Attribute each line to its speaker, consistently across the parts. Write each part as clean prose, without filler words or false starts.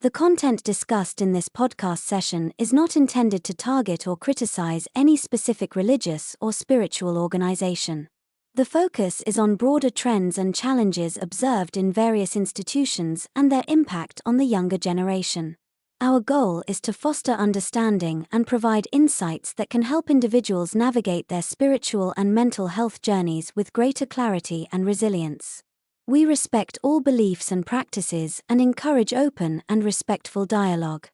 Speaker 1: The content discussed in this podcast session is not intended to target or criticize any specific religious or spiritual organization. The focus is on broader trends and challenges observed in various institutions and their impact on the younger generation. Our goal is to foster understanding and provide insights that can help individuals navigate their spiritual and mental health journeys with greater clarity and resilience. We respect all beliefs and practices and encourage open and respectful dialogue.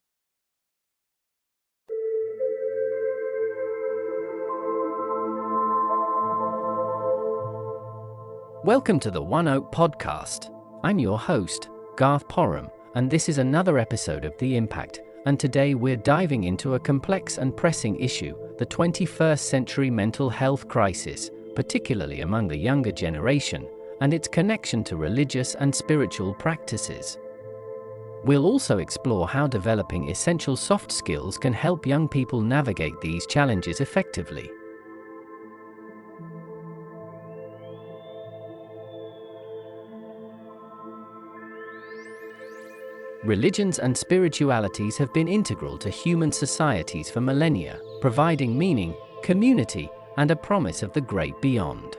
Speaker 2: Welcome to the One Oak Podcast. I'm your host, Garth Parham, and this is another episode of The Impact, and today we're diving into a complex and pressing issue, the 21st century mental health crisis, particularly among the younger generation, and its connection to religious and spiritual practices. We'll also explore how developing essential soft skills can help young people navigate these challenges effectively. Religions and spiritualities have been integral to human societies for millennia, providing meaning, community, and a promise of the great beyond.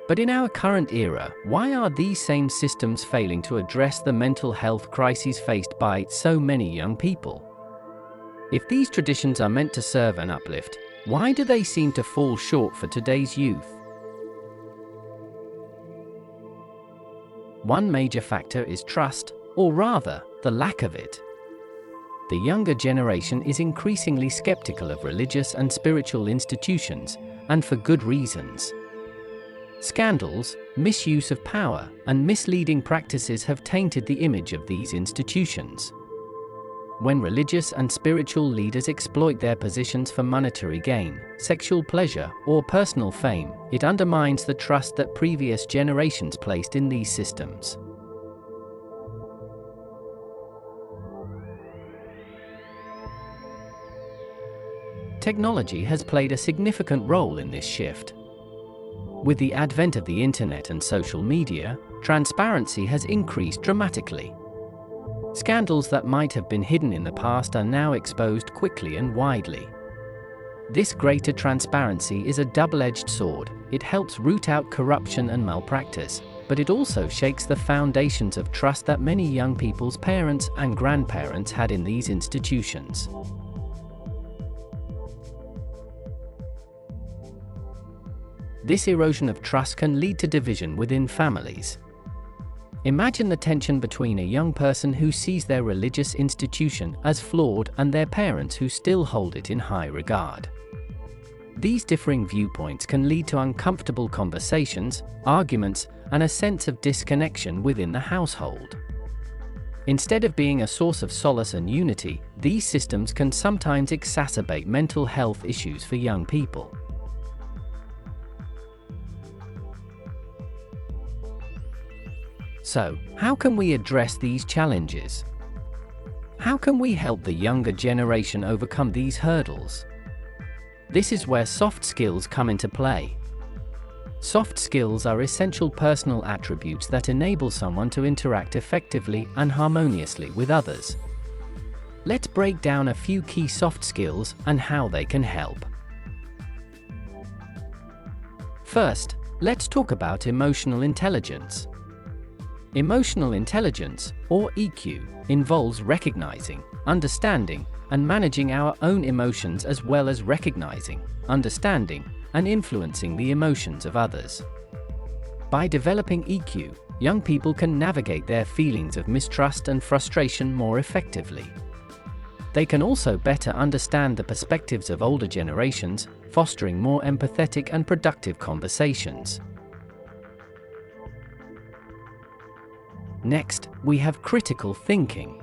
Speaker 2: But in our current era, why are these same systems failing to address the mental health crises faced by so many young people? If these traditions are meant to serve and uplift, why do they seem to fall short for today's youth? One major factor is trust, or rather, the lack of it. The younger generation is increasingly skeptical of religious and spiritual institutions, and for good reasons. Scandals, misuse of power, and misleading practices have tainted the image of these institutions. When religious and spiritual leaders exploit their positions for monetary gain, sexual pleasure, or personal fame, it undermines the trust that previous generations placed in these systems. Technology has played a significant role in this shift. With the advent of the internet and social media, transparency has increased dramatically. Scandals that might have been hidden in the past are now exposed quickly and widely. This greater transparency is a double-edged sword. It helps root out corruption and malpractice, but it also shakes the foundations of trust that many young people's parents and grandparents had in these institutions. This erosion of trust can lead to division within families. Imagine the tension between a young person who sees their religious institution as flawed and their parents who still hold it in high regard. These differing viewpoints can lead to uncomfortable conversations, arguments, and a sense of disconnection within the household. Instead of being a source of solace and unity, these systems can sometimes exacerbate mental health issues for young people. So, how can we address these challenges? How can we help the younger generation overcome these hurdles? This is where soft skills come into play. Soft skills are essential personal attributes that enable someone to interact effectively and harmoniously with others. Let's break down a few key soft skills and how they can help. First, let's talk about emotional intelligence. Emotional intelligence, or EQ, involves recognizing, understanding, and managing our own emotions as well as recognizing, understanding, and influencing the emotions of others. By developing EQ, young people can navigate their feelings of mistrust and frustration more effectively. They can also better understand the perspectives of older generations, fostering more empathetic and productive conversations. Next, we have critical thinking.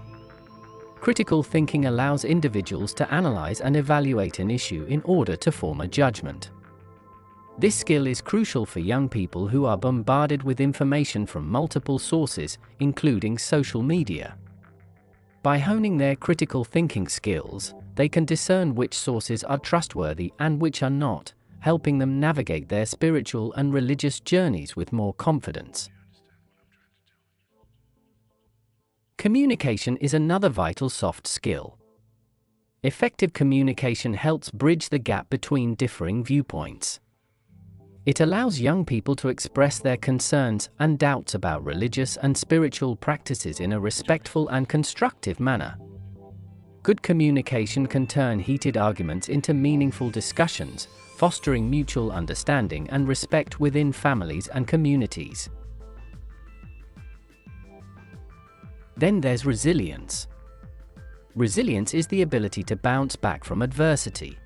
Speaker 2: Critical thinking allows individuals to analyze and evaluate an issue in order to form a judgment. This skill is crucial for young people who are bombarded with information from multiple sources, including social media. By honing their critical thinking skills, they can discern which sources are trustworthy and which are not, helping them navigate their spiritual and religious journeys with more confidence. Communication is another vital soft skill. Effective communication helps bridge the gap between differing viewpoints. It allows young people to express their concerns and doubts about religious and spiritual practices in a respectful and constructive manner. Good communication can turn heated arguments into meaningful discussions, fostering mutual understanding and respect within families and communities. Then there's resilience. Resilience is the ability to bounce back from adversity.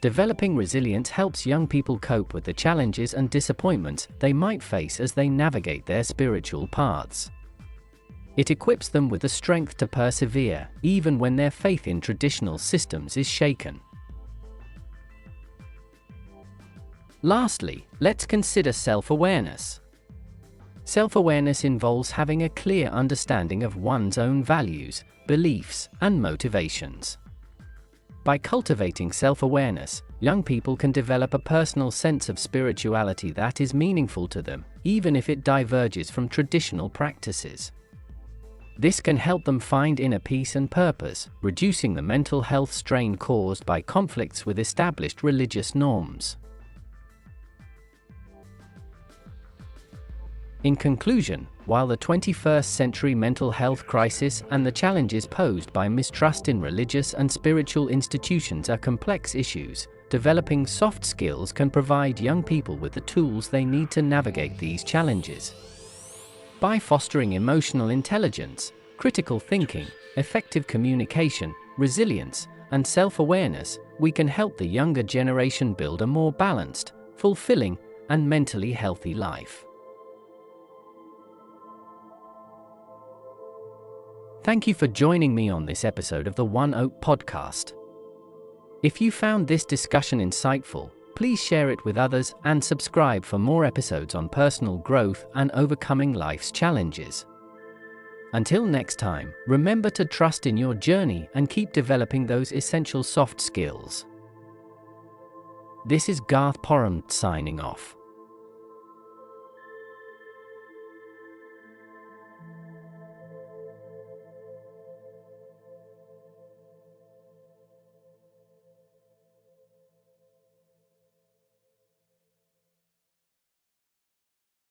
Speaker 2: Developing resilience helps young people cope with the challenges and disappointments they might face as they navigate their spiritual paths. It equips them with the strength to persevere, even when their faith in traditional systems is shaken. Lastly, let's consider self-awareness. Self-awareness involves having a clear understanding of one's own values, beliefs, and motivations. By cultivating self-awareness, young people can develop a personal sense of spirituality that is meaningful to them, even if it diverges from traditional practices. This can help them find inner peace and purpose, reducing the mental health strain caused by conflicts with established religious norms. In conclusion, while the 21st century mental health crisis and the challenges posed by mistrust in religious and spiritual institutions are complex issues, developing soft skills can provide young people with the tools they need to navigate these challenges. By fostering emotional intelligence, critical thinking, effective communication, resilience, and self-awareness, we can help the younger generation build a more balanced, fulfilling, and mentally healthy life. Thank you for joining me on this episode of the One Oak podcast. If you found this discussion insightful, please share it with others and subscribe for more episodes on personal growth and overcoming life's challenges. Until next time, remember to trust in your journey and keep developing those essential soft skills. This is Garth Parham signing off.